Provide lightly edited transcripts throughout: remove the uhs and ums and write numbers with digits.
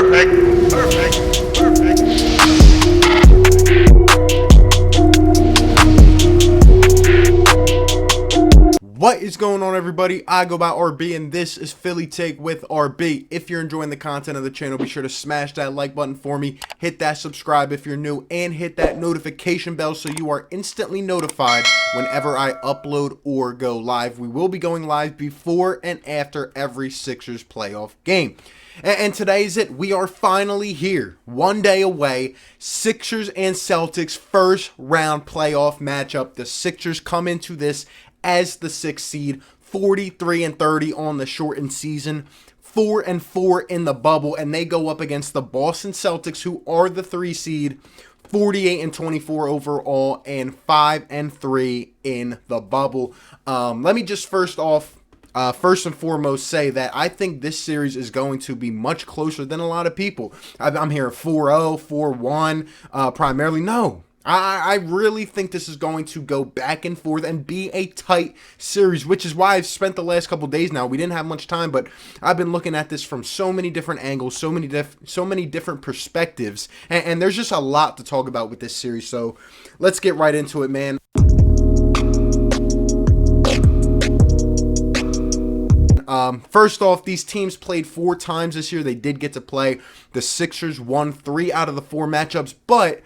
Perfect. Perfect. Perfect. What is going on, everybody? I go by RB, and this is Philly Take with RB. If you're enjoying the content of the channel, be sure to smash that like button for me, hit that subscribe if you're new, and hit that notification bell so you are instantly notified whenever I upload or go live. We will be going live before and after every Sixers playoff game. And today's it. We are finally here, one day away. Sixers and Celtics first round playoff matchup. The Sixers come into this as the 6th seed, 43-30 on the shortened season, 4-4 in the bubble, and they go up against the Boston Celtics, who are the 3 seed, 48-24 overall, and 5-3 in the bubble. Let me just first and foremost say that I think this series is going to be much closer than a lot of people. I'm hearing 4-0, 4-1, primarily. No. I really think this is going to go back and forth and be a tight series, which is why I've spent the last couple days now. We didn't have much time, but I've been looking at this from so many different angles, so many different perspectives, and there's just a lot to talk about with this series. So let's get right into it, man. First off, these teams played 4 times this year. They did get to play. The Sixers won 3 out of the 4 matchups, but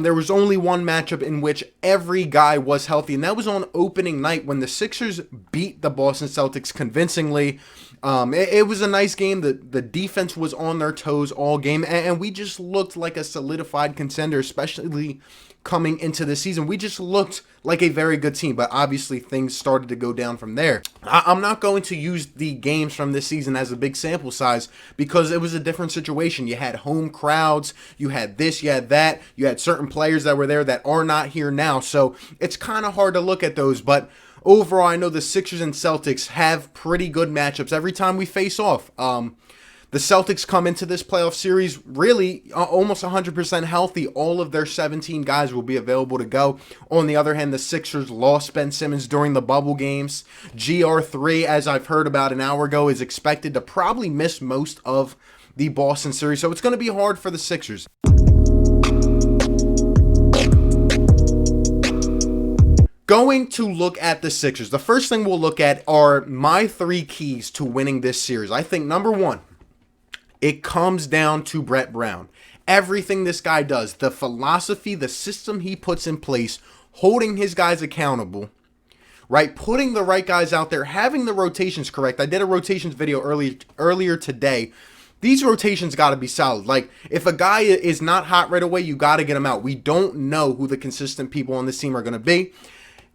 there was only one matchup in which every guy was healthy, and that was on opening night when the Sixers beat the Boston Celtics convincingly. It was a nice game. The defense was on their toes all game, and we just looked like a solidified contender, especially coming into the season. We just looked like a very good team, but obviously things started to go down from there. I'm not going to use the games from this season as a big sample size because it was a different situation. You had home crowds, you had this, you had that, you had certain players that were there that are not here now, so it's kind of hard to look at those, but overall, I know the Sixers and Celtics have pretty good matchups every time we face off. The Celtics come into this playoff series really almost 100% healthy. All of their 17 guys will be available to go. On the other hand, the Sixers lost Ben Simmons during the bubble games. GR3, as I've heard about an hour ago, is expected to probably miss most of the Boston series. So it's going to be hard for the Sixers. Going to look at the Sixers, the first thing we'll look at are my 3 keys to winning this series. I think number 1, it comes down to Brett Brown. Everything this guy does, the philosophy, the system he puts in place, holding his guys accountable, right? Putting the right guys out there, having the rotations correct. I did a rotations video earlier today. These rotations got to be solid. Like, if a guy is not hot right away, you got to get him out. We don't know who the consistent people on this team are going to be.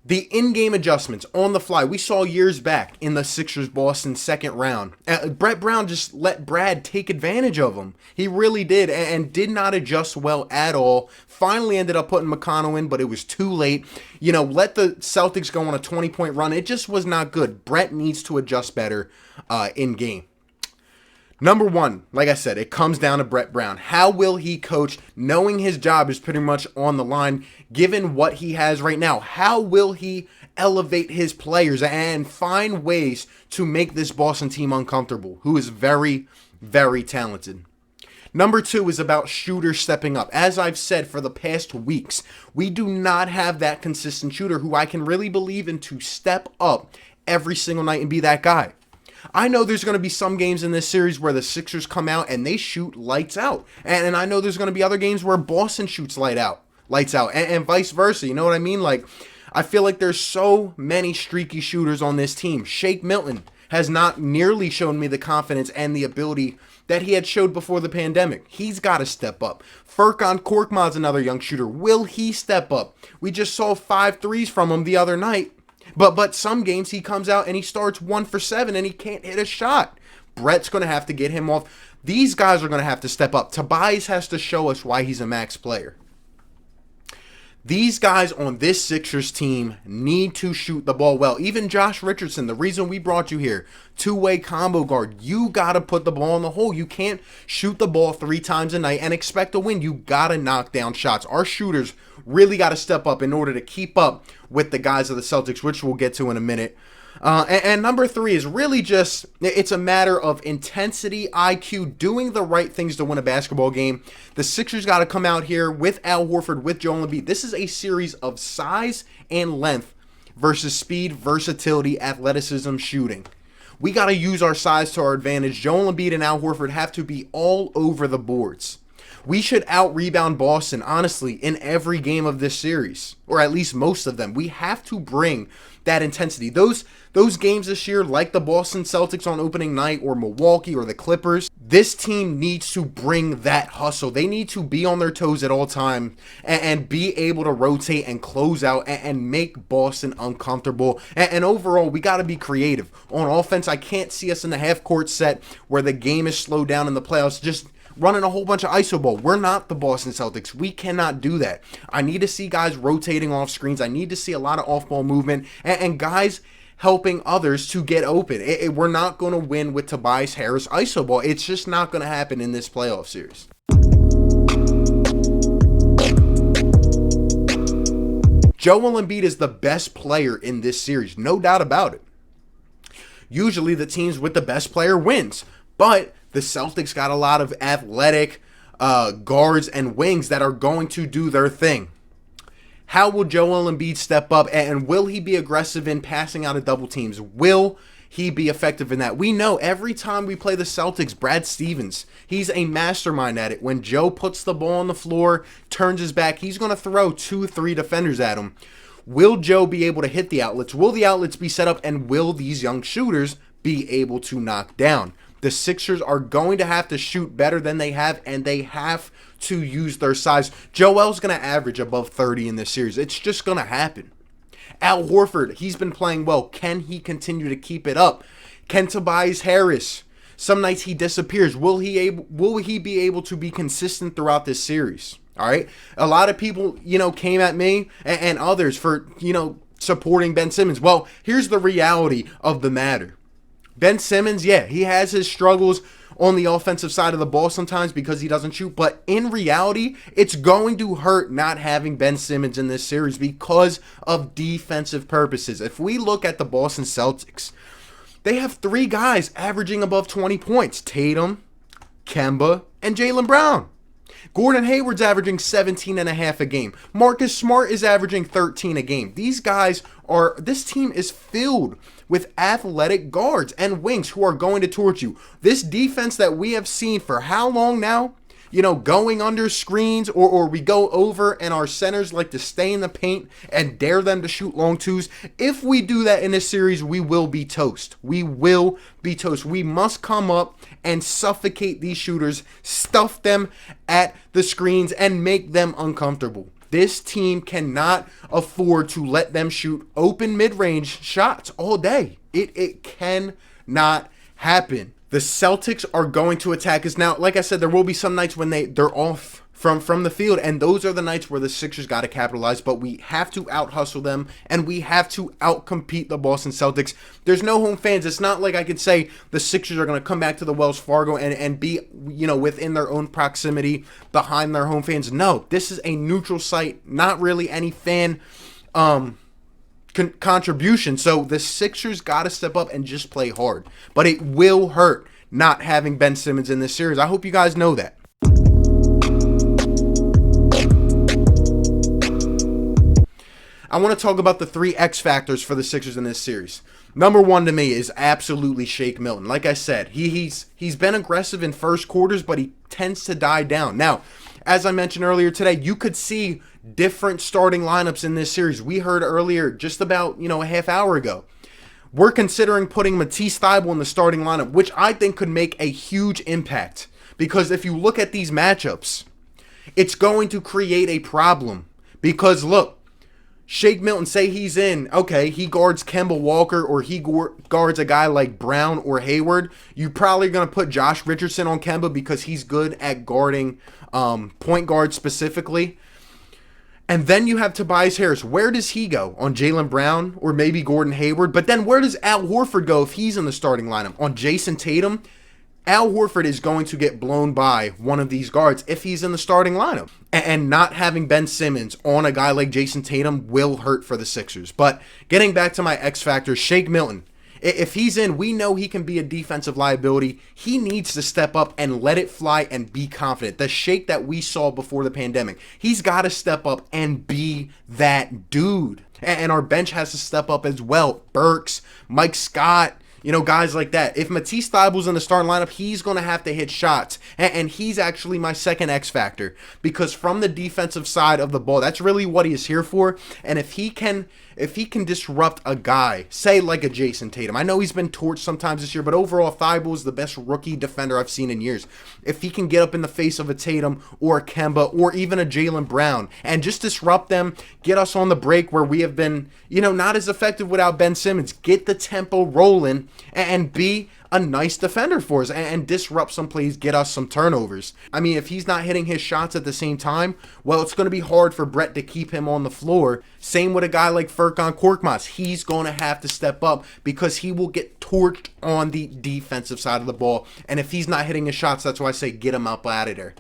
The in-game adjustments on the fly, we saw years back in the Sixers-Boston second round. Brett Brown just let Brad take advantage of him. He really did, and did not adjust well at all. Finally ended up putting McConnell in, but it was too late. You know, let the Celtics go on a 20-point run. It just was not good. Brett needs to adjust better in-game. Number 1, like I said, it comes down to Brett Brown. How will he coach, knowing his job is pretty much on the line, given what he has right now? How will he elevate his players and find ways to make this Boston team uncomfortable, who is very, very talented? Number 2 is about shooters stepping up. As I've said for the past weeks, we do not have that consistent shooter who I can really believe in to step up every single night and be that guy. I know there's going to be some games in this series where the Sixers come out and they shoot lights out. And I know there's going to be other games where Boston shoots lights out, and vice versa. You know what I mean? Like, I feel like there's so many streaky shooters on this team. Shake Milton has not nearly shown me the confidence and the ability that he had showed before the pandemic. He's got to step up. Furkan Korkmaz's another young shooter. Will he step up? We just saw 5 threes from him the other night. But some games he comes out and he starts 1 for 7 and he can't hit a shot. Brett's going to have to get him off. These guys are going to have to step up. Tobias has to show us why he's a max player. These guys on this Sixers team need to shoot the ball well. Even Josh Richardson, the reason we brought you here, 2-way combo guard. You got to put the ball in the hole. You can't shoot the ball 3 times a night and expect to win. You got to knock down shots. Our shooters really got to step up in order to keep up with the guys of the Celtics, which we'll get to in a minute. And number three is really just, it's a matter of intensity, IQ, doing the right things to win a basketball game. The Sixers got to come out here with Al Horford, with Joel Embiid. This is a series of size and length versus speed, versatility, athleticism, shooting. We got to use our size to our advantage. Joel Embiid and Al Horford have to be all over the boards. We should out-rebound Boston, honestly, in every game of this series, or at least most of them. We have to bring that intensity. Those games this year, like the Boston Celtics on opening night, or Milwaukee, or the Clippers, this team needs to bring that hustle. They need to be on their toes at all time and be able to rotate and close out and make Boston uncomfortable. And overall, we got to be creative. On offense, I can't see us in the half-court set where the game is slowed down in the playoffs, just running a whole bunch of iso ball. We're not the Boston Celtics. We cannot do that. I need to see guys rotating off screens. I need to see a lot of off-ball movement and guys helping others to get open. We're not going to win with Tobias Harris iso ball. It's just not going to happen in this playoff series. Joel Embiid is the best player in this series, no doubt about it. Usually the teams with the best player wins, but the Celtics got a lot of athletic guards and wings that are going to do their thing. How will Joel Embiid step up, and will he be aggressive in passing out of double teams? Will he be effective in that? We know every time we play the Celtics, Brad Stevens, he's a mastermind at it. When Joe puts the ball on the floor, turns his back, he's going to throw 2-3 defenders at him. Will Joe be able to hit the outlets? Will the outlets be set up, and will these young shooters be able to knock down? The Sixers are going to have to shoot better than they have, and they have to use their size. Joel's going to average above 30 in this series. It's just going to happen. Al Horford, he's been playing well. Can he continue to keep it up? Can Tobias Harris? Some nights he disappears. Will he be able to be consistent throughout this series? All right. A lot of people, came at me and others for, supporting Ben Simmons. Well, here's the reality of the matter. Ben Simmons, yeah, he has his struggles on the offensive side of the ball sometimes because he doesn't shoot. But in reality, it's going to hurt not having Ben Simmons in this series because of defensive purposes. If we look at the Boston Celtics, they have three guys averaging above 20 points. Tatum, Kemba, and Jaylen Brown. Gordon Hayward's averaging 17.5 a game. Marcus Smart is averaging 13 a game. This team is filled with athletic guards and wings who are going to torch you. This defense that we have seen for how long now? Going under screens or we go over and our centers like to stay in the paint and dare them to shoot long twos. If we do that in this series, we will be toast. We will be toast. We must come up and suffocate these shooters, stuff them at the screens, and make them uncomfortable. This team cannot afford to let them shoot open mid-range shots all day. It cannot happen. The Celtics are going to attack us. Now, like I said, there will be some nights when they're off from the field, and those are the nights where the Sixers got to capitalize, but we have to out-hustle them, and we have to out-compete the Boston Celtics. There's no home fans. It's not like I could say the Sixers are going to come back to the Wells Fargo and be, within their own proximity behind their home fans. No, this is a neutral site, not really any fan contribution. So the Sixers got to step up and just play hard. But it will hurt not having Ben Simmons in this series. I hope you guys know that. I want to talk about the three X factors for the Sixers in this series. Number one to me is absolutely Shake Milton. Like I said, he's been aggressive in first quarters, but he tends to die down. Now, as I mentioned earlier today, you could see different starting lineups in this series. We heard earlier, just about a half hour ago, we're considering putting Matisse Thybulle in the starting lineup, which I think could make a huge impact. Because if you look at these matchups, it's going to create a problem. Because look, Shake Milton, say he's in, okay, he guards Kemba Walker or he guards a guy like Brown or Hayward. You're probably going to put Josh Richardson on Kemba because he's good at guarding point guard specifically. And then you have Tobias Harris. Where does he go? On Jaylen Brown or maybe Gordon Hayward? But then where does Al Horford go if he's in the starting lineup? On Jason Tatum? Al Horford is going to get blown by one of these guards if he's in the starting lineup. And not having Ben Simmons on a guy like Jason Tatum will hurt for the Sixers. But getting back to my X factor, Shake Milton. If he's in, we know he can be a defensive liability. He needs to step up and let it fly and be confident. The Shake that we saw before the pandemic, he's got to step up and be that dude. And our bench has to step up as well. Burks, Mike Scott, guys like that. If Matisse Thybulle's in the starting lineup, he's going to have to hit shots. And he's actually my second X factor. Because from the defensive side of the ball, that's really what he is here for. And if he can disrupt a guy, say like a Jason Tatum. I know he's been torched sometimes this year, but overall, Thibault is the best rookie defender I've seen in years. If he can get up in the face of a Tatum or a Kemba or even a Jaylen Brown and just disrupt them, get us on the break where we have been, not as effective without Ben Simmons, get the tempo rolling and be a nice defender for us and disrupt some plays, get us some turnovers. I mean, if he's not hitting his shots at the same time, well, it's going to be hard for Brett to keep him on the floor. Same with a guy like Furkan Korkmaz. He's going to have to step up because he will get torched on the defensive side of the ball. And if he's not hitting his shots, that's why I say get him up out of there.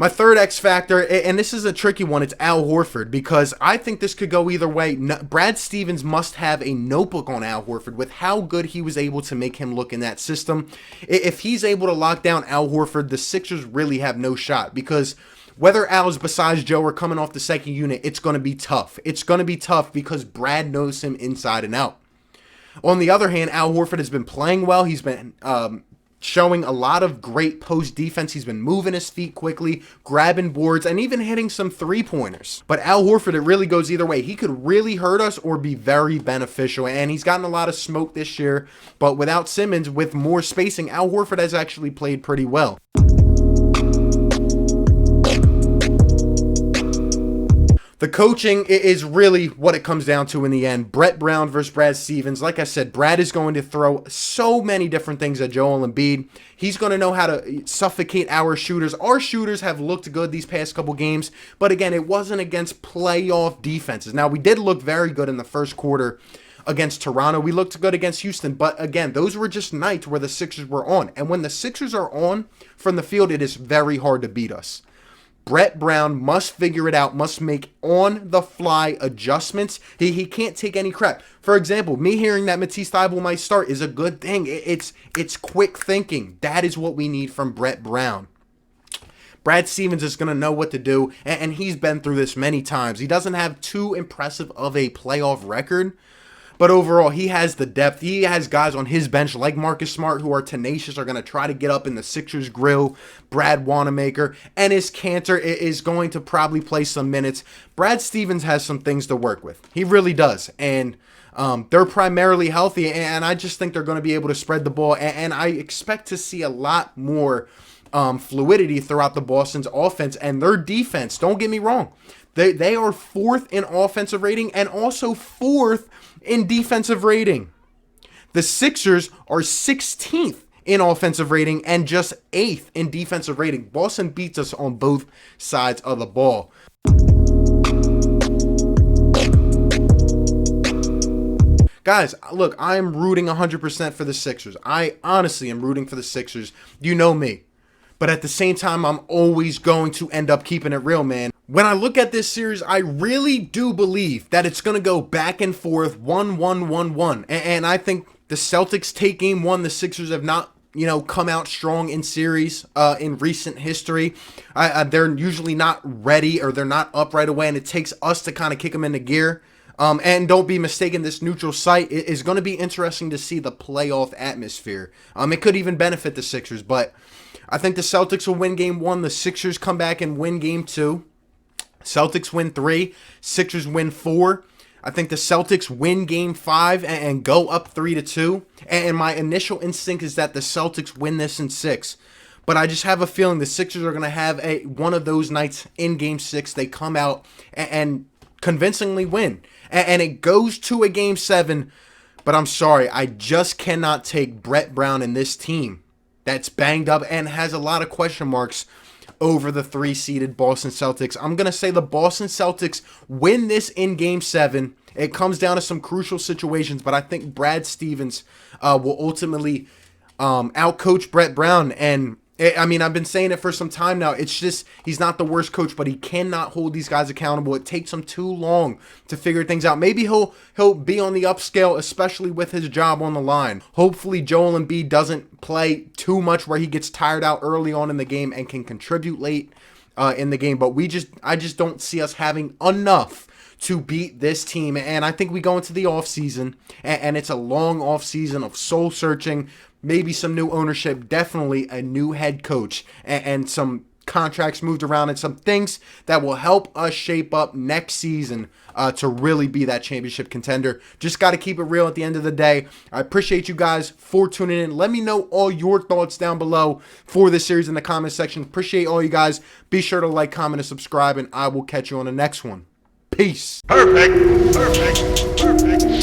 My third X factor, and this is a tricky one, it's Al Horford, because I think this could go either way. Brad Stevens must have a notebook on Al Horford with how good he was able to make him look in that system. If he's able to lock down Al Horford, the Sixers really have no shot, because whether Al's besides Joe or coming off the second unit, it's going to be tough. It's going to be tough because Brad knows him inside and out. On the other hand, Al Horford has been playing well. He's been showing a lot of great post defense. He's been moving his feet quickly, grabbing boards, and even hitting some three-pointers. But Al Horford, it really goes either way. He could really hurt us or be very beneficial, and he's gotten a lot of smoke this year. But without Simmons, with more spacing, Al Horford has actually played pretty well. The coaching is really what it comes down to in the end. Brett Brown versus Brad Stevens. Like I said, Brad is going to throw so many different things at Joel Embiid. He's going to know how to suffocate our shooters. Our shooters have looked good these past couple games, but again, it wasn't against playoff defenses. Now, we did look very good in the first quarter against Toronto. We looked good against Houston, but again, those were just nights where the Sixers were on. And when the Sixers are on from the field, it is very hard to beat us. Brett Brown must figure it out, must make on-the-fly adjustments. He can't take any crap. For example, me hearing that Matisse Thybulle might start is a good thing. It's quick thinking. That is what we need from Brett Brown. Brad Stevens is going to know what to do, and he's been through this many times. He doesn't have too impressive of a playoff record, but overall, he has the depth. He has guys on his bench like Marcus Smart who are tenacious, are going to try to get up in the Sixers' grill. Brad Wanamaker and his Cantor is going to probably play some minutes. Brad Stevens has some things to work with. He really does. And they're primarily healthy, and I just think they're going to be able to spread the ball. And I expect to see a lot more fluidity throughout the Boston's offense and their defense. Don't get me wrong. They are fourth in offensive rating and also fourth in defensive rating. The Sixers are 16th in offensive rating and just 8th in defensive rating. Boston beats us on both sides of the ball. Guys, look, I am rooting 100% for the Sixers. I honestly am rooting for the Sixers. You know me. But at the same time, I'm always going to end up keeping it real, man. When I look at this series, I really do believe that it's going to go back and forth, 1-1-1-1. And I think the Celtics take game one. The Sixers have not, come out strong in series in recent history. They're usually not ready, or they're not up right away, and it takes us to kind of kick them into gear. And don't be mistaken, this neutral site is going to be interesting to see the playoff atmosphere. It could even benefit the Sixers, but I think the Celtics will win game one. The Sixers come back and win game two. Celtics win 3. Sixers win 4. I think the Celtics win game 5 and go up 3-2. And my initial instinct is that the Celtics win this in 6. But I just have a feeling the Sixers are going to have one of those nights in game 6. They come out and convincingly win. And it goes to a game 7. But I'm sorry, I just cannot take Brett Brown and this team that's banged up and has a lot of question marks over the 3-seeded Boston Celtics. I'm going to say the Boston Celtics win this in Game 7. It comes down to some crucial situations, but I think Brad Stevens will ultimately outcoach Brett Brown. And I mean, I've been saying it for some time now. It's just, he's not the worst coach, but he cannot hold these guys accountable. It takes him too long to figure things out. Maybe he'll be on the upscale, especially with his job on the line. Hopefully Joel Embiid doesn't play too much where he gets tired out early on in the game and can contribute late in the game. But I just don't see us having enough to beat this team. And I think we go into the offseason, and it's a long offseason of soul searching, maybe some new ownership, definitely a new head coach, and some contracts moved around and some things that will help us shape up next season to really be that championship contender. Just got to keep it real at the end of the day. I appreciate you guys for tuning in. Let me know all your thoughts down below for this series in the comment section. Appreciate all you guys. Be sure to like, comment, and subscribe, and I will catch you on the next one. Peace. Perfect. Perfect. Perfect.